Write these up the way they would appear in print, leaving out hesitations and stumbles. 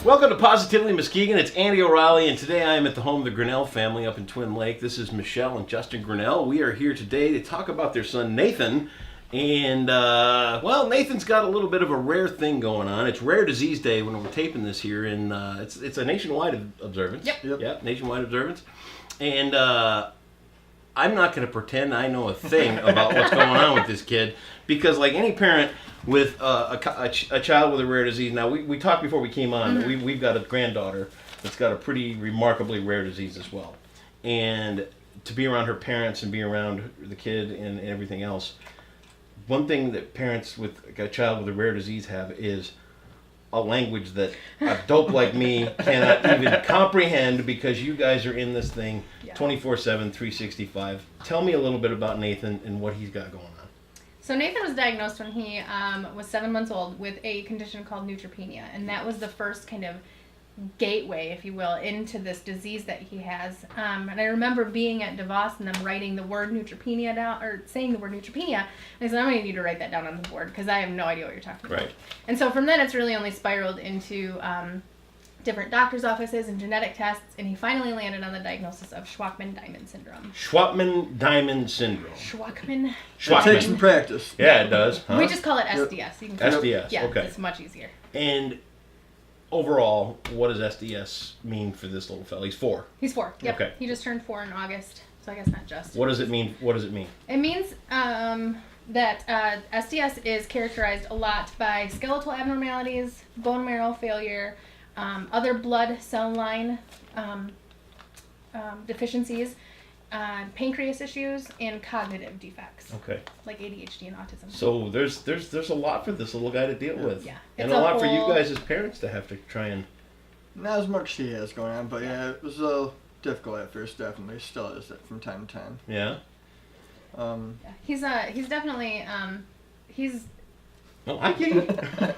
Welcome to Positively Muskegon. It's Andy O'Reilly, and today I am at the home of the Grenell family up in Twin Lake. This is Michelle and Justin Grenell. We are here today to talk about their son Nathan. And, Nathan's got a little bit of a rare thing going on. It's Rare Disease Day when we're taping this here, and it's a nationwide observance. Yep, nationwide observance. And I'm not going to pretend I know a thing about what's going on with this kid, because like any parent with a child with a rare disease, now we talked before we came on, that we've got a granddaughter that's got a pretty remarkably rare disease as well. And to be around her parents and be around the kid and everything else, one thing that parents with a child with a rare disease have is a language that a dope like me cannot even comprehend, because you guys are in this thing 24/7, 365. Tell me a little bit about Nathan and what he's got going on. So Nathan was diagnosed when he was 7 months old with a condition called neutropenia, and that was the first kind of gateway, if you will, into this disease that he has. And I remember being at DeVos and them writing the word neutropenia down, or saying the word neutropenia. And I said, I'm going to need you to write that down on the board, because I have no idea what you're talking about. Right. And so from then, it's really only spiraled into different doctor's offices and genetic tests, and he finally landed on the diagnosis of Shwachman-Diamond syndrome. Shwachman-Diamond syndrome. Shwachman. It takes some practice. Yeah, it does. Huh? We just call it SDS. You can call SDS, yeah, okay. It's much easier. And overall, what does SDS mean for this little fella? He's 4. He's 4. Yep. Okay. He just turned 4 in August, so I guess not just. What does it mean? What does it mean? It means that SDS is characterized a lot by skeletal abnormalities, bone marrow failure, other blood cell line deficiencies, pancreas issues, and cognitive defects. Okay. Like ADHD and autism. So there's a lot for this little guy to deal with. Yeah. And a lot for you guys as parents to have to try and... Not as much he has going on, but yeah, it was a little difficult at first, definitely. Still is from time to time. Yeah? He's definitely, Well, I can't...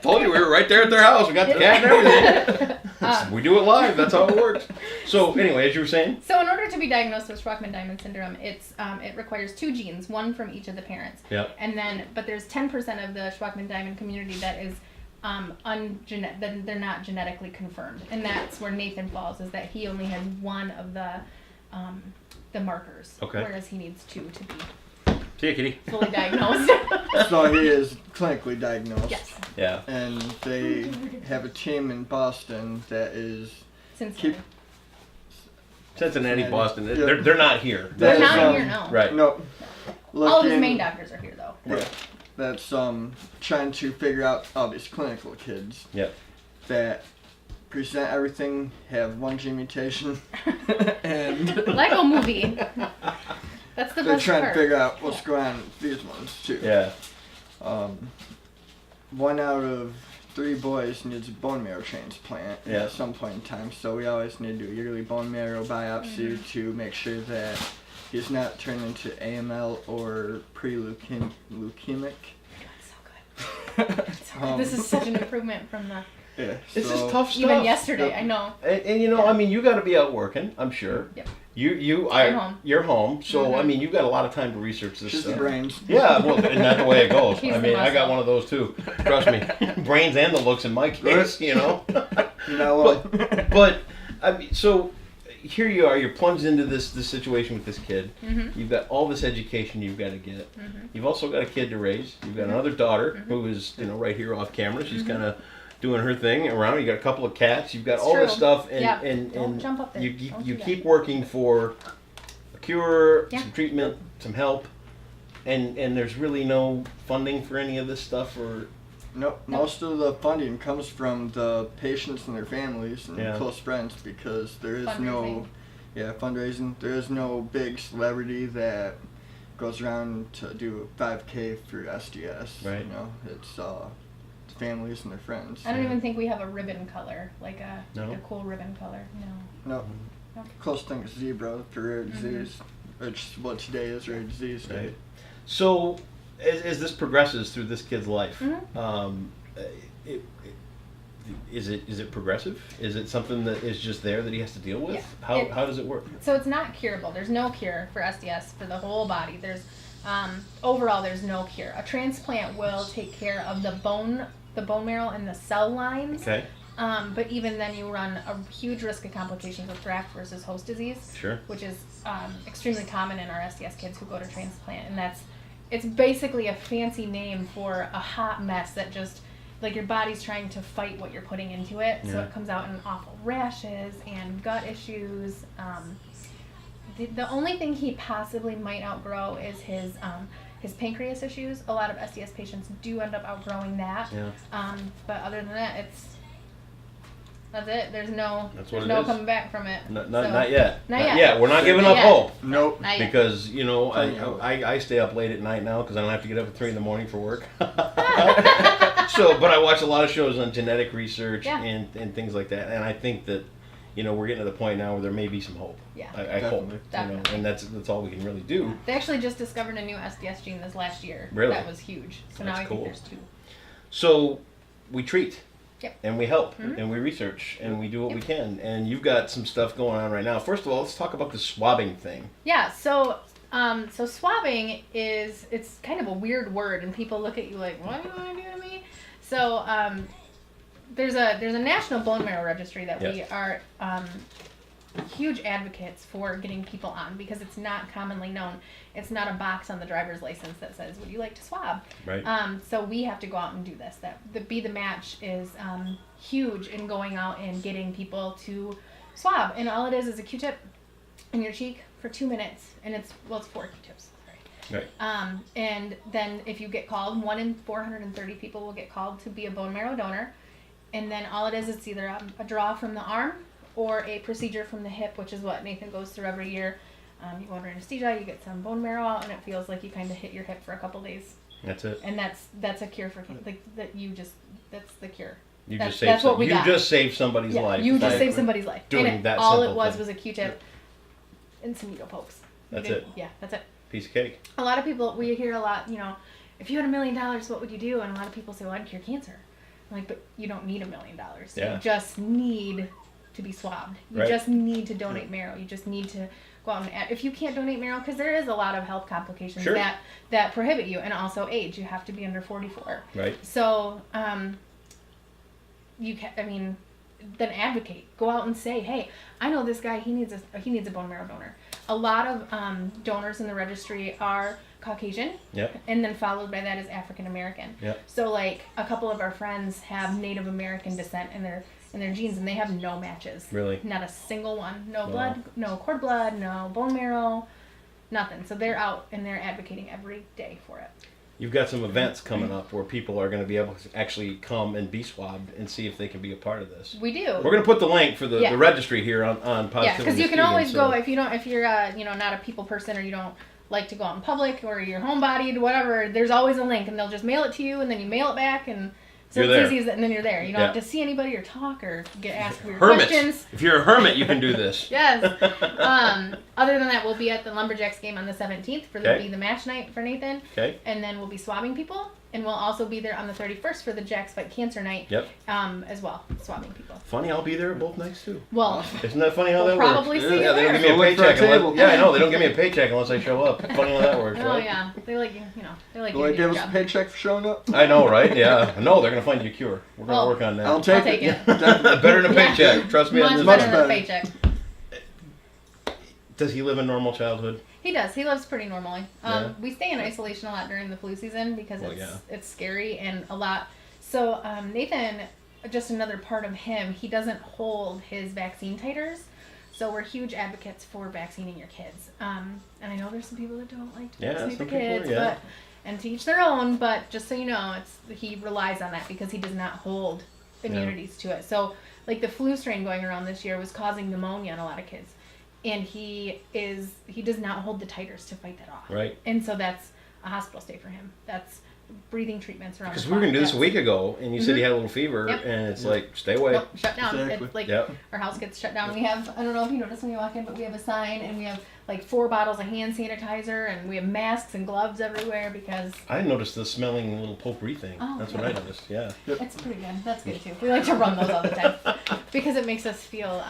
Told you we were right there at their house. We got the cat and everything. We do it live. That's how it works. So anyway, as you were saying. So in order to be diagnosed with Shwachman-Diamond syndrome, it requires 2 genes, one from each of the parents. Yep. And then, but there's 10% of the Shwachman-Diamond community that is that they're not genetically confirmed, and that's where Nathan falls. Is that he only has one of the markers, whereas he needs 2 to be. See ya, kitty. Fully diagnosed. So he is clinically diagnosed. Yes. Yeah. And they have a team in Boston that is Cincinnati, Boston. They're not here. They're not here, no. Right. No. All of his main doctors are here, though. Right. That's trying to figure out all these clinical kids. Yep. That present everything, have 1 gene mutation, and Lego movie. That's the they're best trying part. to figure out what's going on with these ones too. Yeah. 1 out of 3 boys needs a bone marrow transplant at some point in time, so we always need to do a yearly bone marrow biopsy to make sure that he's not turned into AML or pre-leukemic. That's so good. This is such an improvement from the... Yeah, This is tough stuff. Even yesterday, I know. And you know, I mean, you got to be out working, I'm sure. Yep. You're home, so I mean, you've got a lot of time to research this Just stuff. the brains. Yeah, well, and that's the way it goes. He's I mean, I got one of those too. Trust me, brains and the looks in my case, you know. But I mean, so here you are. You're plunged into this situation with this kid. Mm-hmm. You've got all this education you've got to get. Mm-hmm. You've also got a kid to raise. You've got another daughter who is, right here off camera. She's kind of doing her thing around. You got a couple of cats. You've got all this stuff, and Don't jump up there. you keep working for a cure, some treatment, some help, and there's really no funding for any of this stuff, or Nope. Most of the funding comes from the patients and their families and close friends, because there is fundraising. There is no big celebrity that goes around to do 5K through SDS. Right. You know, it's families and their friends. I don't even think we have a ribbon color, like a cool ribbon color. No. Close thing is zebra for rare disease, which what today is Rare Disease Day. Right. So, as this progresses through this kid's life, is it progressive? Is it something that is just there that he has to deal with? Yeah. How does it work? So it's not curable. There's no cure for SDS for the whole body. There's overall there's no cure. A transplant will take care of the bone marrow and the cell lines. Okay. But even then, you run a huge risk of complications with graft versus host disease, Sure. which is extremely common in our SDS kids who go to transplant. And it's basically a fancy name for a hot mess that just, like, your body's trying to fight what you're putting into it. So it comes out in awful rashes and gut issues. The only thing he possibly might outgrow is his pancreas issues. A lot of SDS patients do end up outgrowing that. Yeah. But other than that, that's it. There's no is. coming back from it. Not yet. Not yet. We're not giving Not up yet. hope. Nope. Not yet. Because, you know, I stay up late at night now because I don't have to get up at 3 in the morning for work. But I watch a lot of shows on genetic research and things like that. And I think that, you know, we're getting to the point now where there may be some hope. Yeah. I hope. Definitely. You know, and that's all we can really do. They actually just discovered a new SDS gene this last year. Really? That was huge. So now That's I cool. think there's 2. So we treat. Yep. And we help, Mm-hmm. and we research, and we do what we can. And you've got some stuff going on right now. First of all, let's talk about the swabbing thing. Yeah, so swabbing it's kind of a weird word, and people look at you like, what do you want to do to me? So there's a national bone marrow registry that we are huge advocates for getting people on, because it's not commonly known. It's not a box on the driver's license that says, would you like to swab? Right. So we have to go out and do this. The Be the Match is huge in going out and getting people to swab. And all it is a Q-tip in your cheek for 2 minutes. And it's 4 Q-tips. Right. And then if you get called, 1 in 430 people will get called to be a bone marrow donor. And then all it is, it's either a draw from the arm or a procedure from the hip, which is what Nathan goes through every year. You go under anesthesia, you get some bone marrow out, and it feels like you kind of hit your hip for a couple days. That's it. And that's a cure for that's the cure. You that's, just saved that's what we got. just saved somebody's life. You just saved somebody's life. Doing and that all simple it was thing. was a Q-tip and some needle pokes. That's it. Yeah, that's it. Piece of cake. A lot of people, we hear a lot, you know, if you had $1 million, what would you do? And a lot of people say, well, I'd cure cancer. I'm like, but you don't need $1 million. Yeah. You just need to be swabbed. You just need to donate marrow. You just need to go out and if you can't donate marrow, because there is a lot of health complications that prohibit you, and also age. You have to be under 44. Right. So, then advocate. Go out and say, hey, I know this guy. He needs a bone marrow donor. A lot of donors in the registry are Caucasian. Yep. And then followed by that is African American. Yep. So like a couple of our friends have Native American descent in their genes, and they have no matches. Really? Not a single one. No blood, no cord blood, no bone marrow, nothing. So they're out and they're advocating every day for it. You've got some events coming up where people are going to be able to actually come and be swabbed and see if they can be a part of this. We do. We're going to put the link for the registry here on Positively. Yeah, because you can always go if you're not a people person, or you don't like to go out in public, or you're homebodied, whatever. There's always a link, and they'll just mail it to you, and then you mail it back, and so you're it's there. easy as that, and then you're there. You don't have to see anybody or talk or get asked weird Hermits. questions. If you're a hermit, you can do this. Yes. Other than that, we'll be at the Lumberjacks game on the 17th for the Be the Match night for Nathan. Okay. And then we'll be swabbing people. And we'll also be there on the 31st for the Jacks Fight Cancer night. Yep. As well, swabbing people. Funny, I'll be there both nights too. Well, isn't that funny how we'll that works? probably see you They don't there. give me a Look for a paycheck table. unless, I know, they don't give me a paycheck unless I show up. Funny how that works, Oh right? yeah, they like they like Will you they to do give your us a job. paycheck for showing up? I know, right? Yeah. No, they're going to find you a cure. We're going to work on that. I'll take it. Better than a paycheck. Trust me on Much this better one. than a paycheck. Does he live a normal childhood? He does. He lives pretty normally. Yeah. We stay in isolation a lot during the flu season because Well, it's scary and a lot. So Nathan, just another part of him, he doesn't hold his vaccine titers. So we're huge advocates for vaccinating your kids. And I know there's some people that don't like to vaccinate some their kids, people, yeah. and to each their own. But just so you know, he relies on that because he does not hold immunities to it. So like the flu strain going around this year was causing pneumonia in a lot of kids. And he does not hold the titers to fight that off. Right. And so that's a hospital stay for him. That's breathing treatments around the Because clock. we were going to do this a week ago, and you said he had a little fever, Yep. and it's like, stay away. Nope, shut down. Exactly. It's like Yep. our house gets shut down. We have, I don't know if you noticed when you walk in, but we have a sign, and we have like 4 bottles of hand sanitizer, and we have masks and gloves everywhere because I noticed the smelling little potpourri thing. Oh, That's yeah. what I noticed, yeah. it's pretty good. That's good too. We like to run those all the time because it makes us feel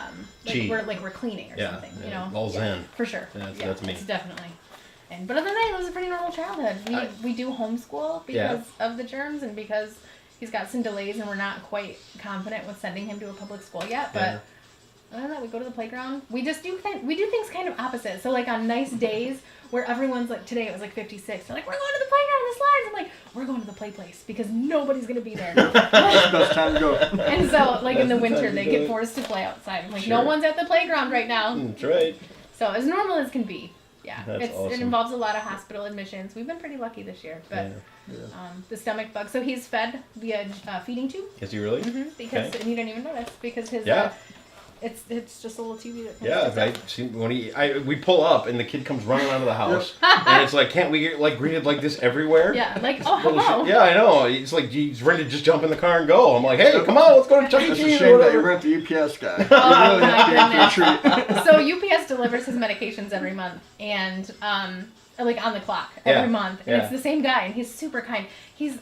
Cheap. like we're cleaning or Yeah, something. yeah, You know, all zen. for sure. That's me. It's definitely. But other than that, it was a pretty normal childhood. We do homeschool because of the germs and because he's got some delays, and we're not quite confident with sending him to a public school yet. But other than that, we go to the playground. We just do things kind of opposite. So like on nice days where everyone's like, today it was like 56. They're like, we're going to the playground and the slides. I'm like, we're going to the play place because nobody's gonna be there. That's the best time to go. And so like in the winter they get forced to play outside. I'm like, no one's at the playground right now. That's right. So as normal as can be. Yeah, That's awesome. It involves a lot of hospital admissions. We've been pretty lucky this year, but the stomach bug. So he's fed via feeding tube. Is he really? Mm-hmm, because and you didn't even notice because his it's just a little tubey that. I see when we pull up and the kid comes running out of the house and it's like, can't we get like greeted like this everywhere? Yeah, like hello. Yeah, I know. It's like he's ready to just jump in the car and go. I'm like, hey, come on, let's go to Chuck E. It's Cheese a or shame that you whatever. weren't the UPS guy. Oh You really have to my get goodness. So UPS delivers his medications every month and like on the clock every month, and it's the same guy, and he's super kind.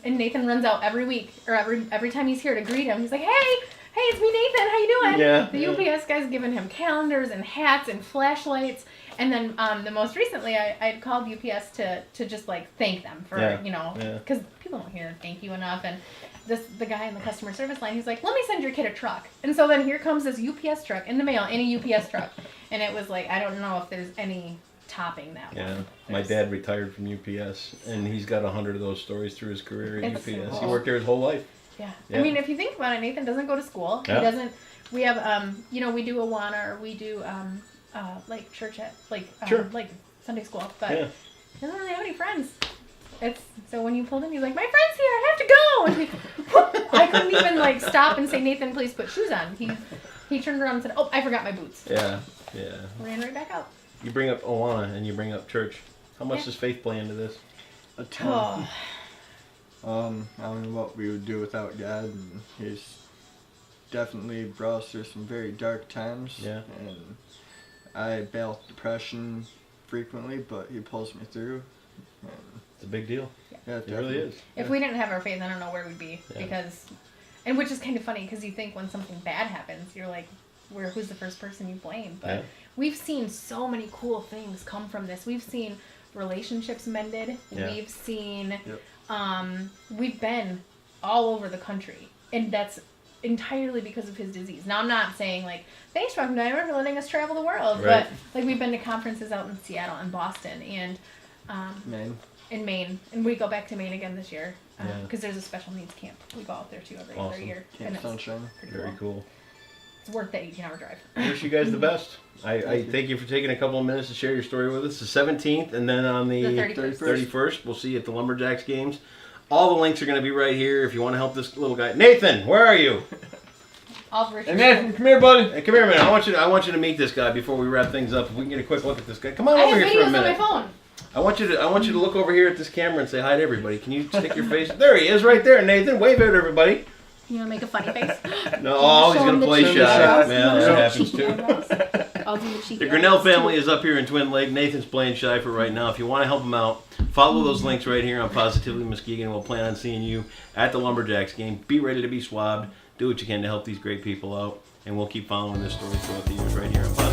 And Nathan runs out every week or every time he's here to greet him. He's like, hey, it's me, Nathan. How you doing? Yeah. The UPS guy's giving him calendars and hats and flashlights. And then the most recently, I had called UPS to just like thank them for because people don't hear thank you enough. And the guy in the customer service line, he's like, let me send your kid a truck. And so then here comes this UPS truck in the mail in a UPS truck, and it was like, I don't know if there's any topping that one. Yeah, my dad retired from UPS, and he's got 100 of those stories through his career at UPS. He worked there his whole life. Yeah. I mean, if you think about it, Nathan doesn't go to school. He doesn't. We have we do Awana, or we do like church at like Sunday school, but he doesn't really have any friends. So when you pulled in, he's like, my friend's here, I have to go. And I couldn't even like stop and say, Nathan, please put shoes on. He turned around and said, oh, I forgot my boots. Yeah. Ran right back out. You bring up Awana and you bring up church. How much does faith play into this? A ton. I don't know what we would do without God, and He's definitely brought us through some very dark times. Yeah. And I battle with depression frequently, but He pulls me through. It's a big deal. Yeah, it really is. If we didn't have our faith, I don't know where we'd be which is kind of funny because you think when something bad happens, you're like, who's the first person you blame? But we've seen so many cool things come from this. We've seen relationships mended. Yeah. We've seen, we've been all over the country, and that's entirely because of his disease. Now, I'm not saying like, thanks, Rock Diamond, for letting us travel the world, but like we've been to conferences out in Seattle and Boston and in Maine, and we go back to Maine again this year because there's a special needs camp. We go out there too every other year. Camp Sunshine. Very cool. It's worth the 18-hour drive. I wish you guys the best. I thank you for taking a couple of minutes to share your story with us. The 17th, and then on the 31st, we'll see you at the Lumberjacks games. All the links are going to be right here if you want to help this little guy. Nathan, where are you? Hey, Nathan, come here, buddy. Hey, come here a minute. I want you to meet this guy before we wrap things up. If we can get a quick look at this guy. Come on over here for a minute. I have videos on my phone. I want you to look over here at this camera and say hi to everybody. Can you stick your face? There he is, right there, Nathan. Wave at everybody. You want to make a funny face? No, he's gonna play shy. Yeah, that happens too. I'll do the cheeky The Grenell eyebrows, family too. is up here in Twin Lake. Nathan's playing shy for right now. If you want to help him out, follow those links right here on Positively Muskegon. We'll plan on seeing you at the Lumberjacks game. Be ready to be swabbed. Do what you can to help these great people out. And we'll keep following this story throughout the years right here on Positively.